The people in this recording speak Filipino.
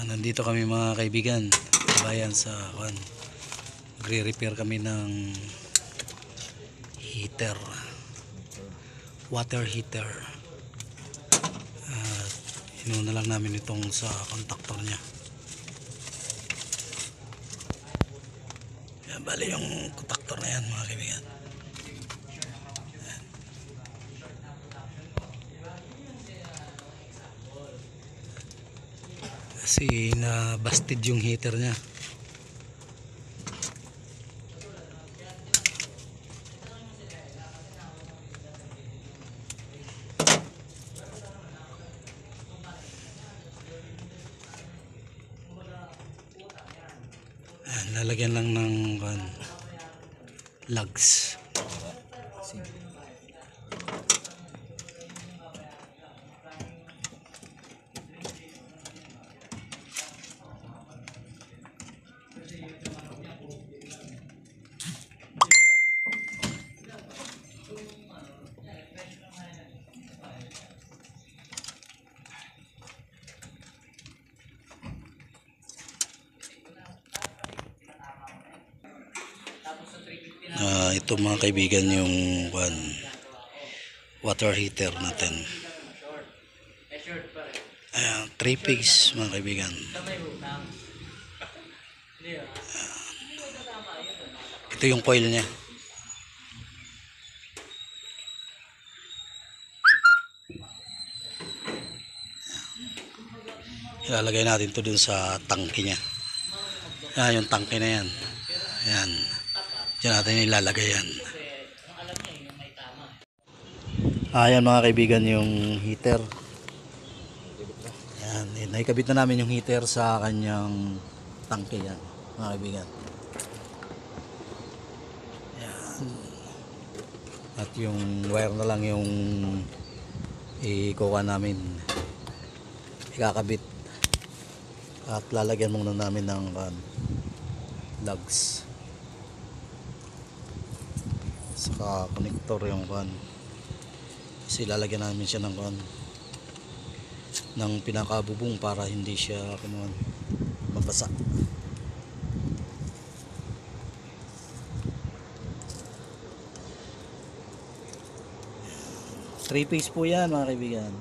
Nandito kami mga kaibigan, bayan sa magre-repair kami ng heater, water heater. Inuna lang namin itong sa contactor nya. Bali yung contactor na yan mga kaibigan. Kasi na-busted yung heater nya. Lalagyan lang ng lugs. Ito mga kaibigan yung water heater natin. Ayan, 3-phase mga kaibigan. Ito yung coil nya. Ilalagay natin to dun sa tangke nya. Ayan yung tangke na yan. Ayan. Diyan natin ilalagay yan. Ayan mga kaibigan yung heater. Ayan, naikabit na namin yung heater sa kanyang tangke yan mga kaibigan. Ayan. At yung wire na lang yung ikuha namin, ikakabit at lalagyan muna namin ng lugs saka connector yung kasi lalagyan namin siya ng pinakabubong para hindi siya mabasa. 3-phase po yan mga kaibigan.